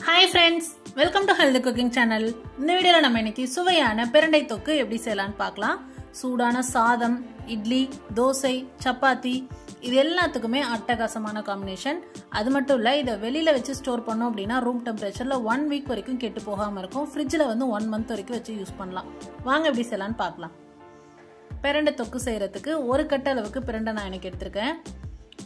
Hi friends, welcome to Healthy Cooking Channel. இந்த வீடியோல நம்ம இன்னைக்கு சுவையான பிரண்டை தொக்கு எப்படி செய்யலாம்னு பார்க்கலாம். சூடான சாதம், இட்லி, தோசை, சப்பாத்தி இது எல்லாத்துக்குமே அட்டகாசமான காம்பினேஷன். அது மட்டும் இல்ல இத வெளியில வச்சு ஸ்டோர் பண்ணோம் அப்படினா ரூம் டெம்பரேச்சர்ல 1 வீக் வரைக்கும் கெட்டு போகாம இருக்கும். ஃப்ரிட்ஜ்ல வந்து 1 மந்த் வரைக்கும் வச்சு யூஸ் பண்ணலாம். வாங்க எப்படி செய்யலாம்னு பார்க்கலாம். பிரண்டை தொக்கு செய்யறதுக்கு ஒரு கட்ட அளவுக்கு பிரண்டை நான் எனக்கு எடுத்துர்க்கேன்.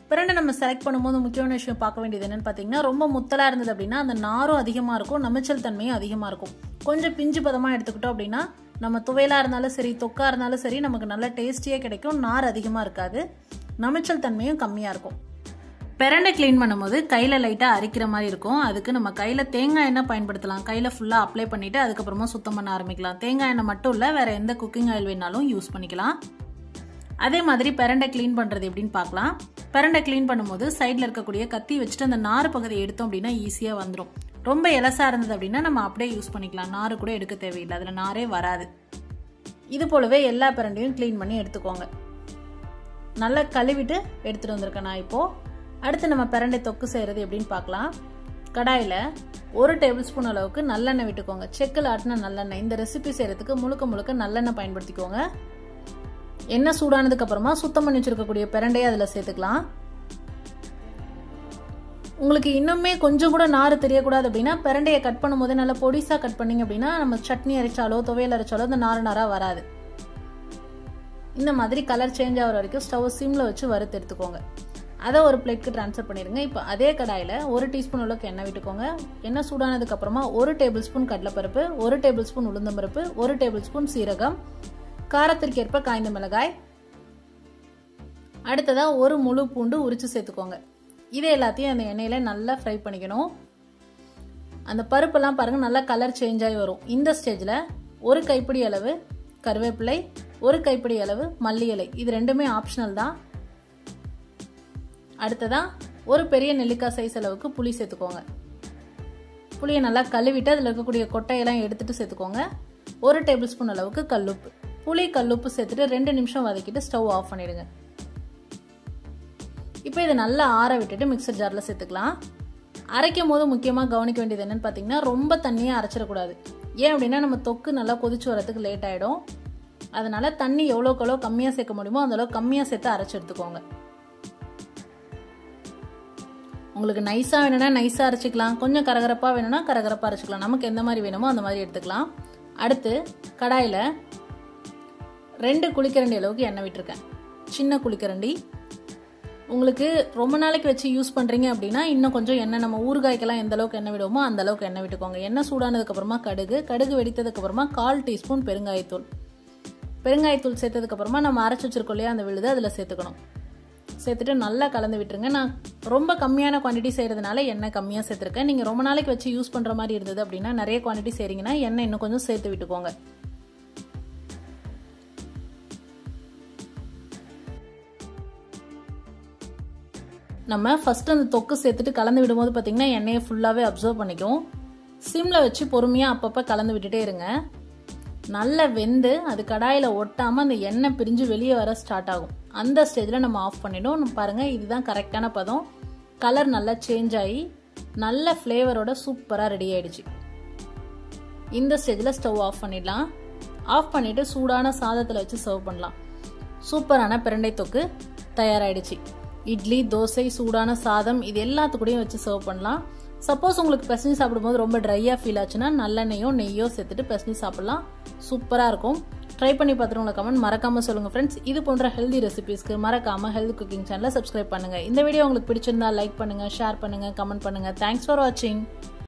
பிரண்டை நம்ம செலக்ட் பண்ணும்போது முக்கியமான விஷயம் பார்க்க வேண்டியது என்னன்னு பாத்தீங்கன்னா ரொம்ப முத்தலா இருந்தது அப்படின்னா அந்த நாரும் அதிகமா இருக்கும், நமைச்சல் தன்மையும் அதிகமா இருக்கும். கொஞ்சம் பிஞ்சு பதமா எடுத்துக்கிட்டோம் அப்படின்னா நம்ம துவையலா இருந்தாலும் சரி தொக்கா இருந்தாலும் சரி நமக்கு நல்ல டேஸ்டியே கிடைக்கும், நார் அதிகமா இருக்காது, நமைச்சல் தன்மையும் கம்மியா இருக்கும். பிரண்டை கிளீன் பண்ணும்போது கையில லைட்டா அரிக்கிற மாதிரி இருக்கும். அதுக்கு நம்ம கையில தேங்காய் எண்ணெய் பயன்படுத்தலாம். கையில ஃபுல்லா அப்ளை பண்ணிட்டு அதுக்கப்புறமா சுத்தம் பண்ண ஆரம்பிக்கலாம். தேங்காய் எண்ணெய் மட்டும் இல்ல வேற எந்த குக்கிங் ஆயில் வேணாலும் யூஸ் பண்ணிக்கலாம். அதே மாதிரி பிரண்டை கிளீன் பண்றது எப்படின்னு பார்க்கலாம். பிரண்டை கிளீன் பண்ணும்போது சைட்ல இருக்கக்கூடிய கத்தி வச்சுட்டு அந்த நார் பகுதியை எடுத்தோம் அப்படின்னா ஈஸியா வந்துடும். ரொம்ப எலசா இருந்தது அப்படின்னா நம்ம அப்படியே யூஸ் பண்ணிக்கலாம், நாரு கூட எடுக்க தேவையில்லை, அதுல நாரே வராது. இது போலவே எல்லா பிரண்டையும் கிளீன் பண்ணி எடுத்துக்கோங்க. நல்லா கழுவிட்டு எடுத்துட்டு வந்திருக்கேன் நான் இப்போ. அடுத்து நம்ம பிரண்டை தொக்கு செய்யறது எப்படின்னு பார்க்கலாம். கடாயில 1 டேபிள் ஸ்பூன் அளவுக்கு நல்லெண்ணெய் விட்டுக்கோங்க. செக்கில் ஆட்டின நல்லெண்ணெய். இந்த ரெசிபி செய்யறதுக்கு முழுக்க நல்லெண்ணெய் பயன்படுத்திக்கோங்க. எண்ணெய் சூடானதுக்கு அப்புறமா சுத்தம் பண்ணி வச்சிருக்கக்கூடிய பிரண்டையை அதுல சேர்த்துக்கலாம். உங்களுக்கு இன்னுமே கொஞ்சம் கூட நாறு தெரியக்கூடாது அப்படின்னா பிரண்டையை கட் பண்ணும்போது நல்லா பொடிசா கட் பண்ணீங்க அப்படின்னா நம்ம சட்னி அரைச்சாலோ துவையல் அரைச்சாலோ அந்த நாரா வராது. இந்த மாதிரி கலர் சேஞ்ச் ஆகிற வரைக்கும் ஸ்டவ் சிம்ல வச்சு வறுத்து எடுத்துக்கோங்க. அதை ஒரு பிளேட்க்கு டிரான்ஸ்ஃபர் பண்ணிடுங்க. இப்போ அதே கடாயில 1 டீஸ்பூன் அளவுக்கு எண்ணெய் விட்டுக்கோங்க. எண்ணெய் சூடானதுக்கு அப்புறமா 1 டேபிள் ஸ்பூன் கடலைப்பருப்பு, 1 டேபிள் ஸ்பூன் உளுந்தம்பருப்பு, 1 டேபிள் ஸ்பூன் சீரகம், காரத்திற்கேற்ப காய்ந்த மிளகாய், அடுத்ததா 1 முழு பூண்டு உரிச்சு சேர்த்துக்கோங்க. இதை எல்லாத்தையும் அந்த எண்ணெயில நல்லா ஃப்ரை பண்ணிக்கணும். அந்த பருப்பெல்லாம் பாருங்க நல்லா கலர் சேஞ்ச் ஆகி வரும். இந்த ஸ்டேஜ்ல 1 கைப்பிடி அளவு கருவேப்பிலை, 1 கைப்பிடி அளவு மல்லி இலை, இது ரெண்டுமே ஆப்ஷனல் தான். அடுத்ததா 1 பெரிய நெல்லிக்காய் சைஸ் அளவுக்கு புளி சேர்த்துக்கோங்க. புளியை நல்லா கழுவிட்டு அதுல இருக்கக்கூடிய கொட்டையெல்லாம் எடுத்துட்டு சேர்த்துக்கோங்க. 1 டேபிள் ஸ்பூன் அளவுக்கு கல்லுப்பு. புளி கல்லுப்பு சேர்த்துட்டு 2 நிமிஷம் வதக்கிட்டு ஸ்டவ் ஆஃப் பண்ணிடுங்க. இப்போ இதை நல்லா ஆற விட்டுட்டு மிக்சர் ஜார்ல சேர்த்துக்கலாம். அரைக்கும் போது முக்கியமா கவனிக்க வேண்டியது என்னன்னு பாத்தீங்கன்னா ரொம்ப தண்ணியா அரைச்சிடக்கூடாது. ஏன் அப்படின்னா நம்ம தொக்கு நல்லா கொதிச்சு வரதுக்கு லேட் ஆயிடும். அதனால தண்ணி எவ்வளோக்கு எவ்வளோ கம்மியா சேர்க்க முடியுமோ அந்த அளவுக்கு கம்மியா சேர்த்து அரைச்சு எடுத்துக்கோங்க. உங்களுக்கு நைஸா வேணும்னா நைஸா அரைச்சிக்கலாம், கொஞ்சம் கரகரப்பா வேணும்னா கரகரப்பா அரைச்சிக்கலாம். நமக்கு எந்த மாதிரி வேணுமோ அந்த மாதிரி எடுத்துக்கலாம். அடுத்து கடாயில 2 குழிக்கரண்டி அளவுக்கு எண்ணெய் விட்டுருக்கேன். சின்ன குழிக்கரண்டி. உங்களுக்கு ரொம்ப நாளைக்கு வச்சு யூஸ் பண்றீங்க அப்படின்னா இன்னும் கொஞ்சம் எண்ணெய், நம்ம ஊறுகாய்க்கெல்லாம் எந்த அளவுக்கு எண்ணெய் விடுவோமோ அந்த அளவுக்கு எண்ணெய் விட்டுக்கோங்க. எண்ணெய் சூடானதுக்கு அப்புறமா கடுகு வெடித்ததுக்கு அப்புறமா 1/4 டீஸ்பூன் பெருங்காயத்தூள் சேர்த்ததுக்கு அப்புறமா நம்ம அரைச்சு வச்சிருக்கோம் இல்லையா அந்த விழுது அதுல சேர்த்துக்கணும். சேர்த்துட்டு நல்லா கலந்து விட்டுருங்க. நான் ரொம்ப கம்மியான குவான்டிட்டி செய்யறதுனால எண்ணெய் கம்மியா சேர்த்திருக்கேன். நீங்க ரொம்ப நாளைக்கு வச்சு யூஸ் பண்ற மாதிரி இருந்தது அப்படின்னா நிறைய குவான்டிட்டி செய்றீங்கன்னா எண்ணெய் இன்னும் கொஞ்சம் சேர்த்து விட்டுக்கோங்க. நம்ம ஃபர்ஸ்ட் அந்த தொக்கு சேர்த்துட்டு கலந்து விடும்போது பாத்தீங்கன்னா எண்ணெயை ஃபுல்லாவே அப்சர்வ் பண்ணிக்கும். சிம்ல வச்சு பொறுமையா அப்பப்ப கலந்து விட்டுட்டே இருங்க. நல்லா வெந்து அது கடாயில ஒட்டாம அந்த எண்ணெய் பிரிஞ்சு வெளியே வர ஸ்டார்ட் ஆகும். அந்த ஸ்டேஜ்ல நம்ம ஆஃப் பண்ணிடும். பாருங்க இதுதான் கரெக்டான பதம். கலர் நல்லா சேஞ்ச் ஆகி நல்ல ஃபிளேவரோட சூப்பரா ரெடி ஆயிடுச்சு. இந்த ஸ்டேஜ்ல ஸ்டவ் ஆஃப் பண்ணிடலாம். ஆஃப் பண்ணிட்டு சூடான சாதத்துல வச்சு சர்வ் பண்ணலாம். சூப்பரான பிரண்டை தொக்கு தயாராயிடுச்சு. இட்லி, தோசை, சூடான சாதம் இது எல்லாத்துக்கூடயும் வச்சு சர்வ் பண்ணலாம். சப்போஸ் உங்களுக்கு பிசைஞ்சு சாப்பிடும்போது ரொம்ப ட்ரையா ஃபீல் ஆச்சுன்னா நல்லெண்ணெயோ நெய்யோ சேர்த்துட்டு பிசைஞ்சு சாப்பிடலாம். சூப்பரா இருக்கும். ட்ரை பண்ணி பார்த்துட்டு உங்களை கமெண்ட் மறக்காம சொல்லுங்க ஃப்ரெண்ட்ஸ். இது போன்ற ஹெல்தி ரெசிபிஸ்க்கு மறக்காம ஹெல்த் குக்கிங் சேனலை சப்ஸ்கிரைப் பண்ணுங்க. இந்த வீடியோ உங்களுக்கு பிடிச்சிருந்தா லைக் பண்ணுங்க, ஷேர் பண்ணுங்க, கமெண்ட் பண்ணுங்க. தேங்க்ஸ் ஃபார் வாட்சிங்.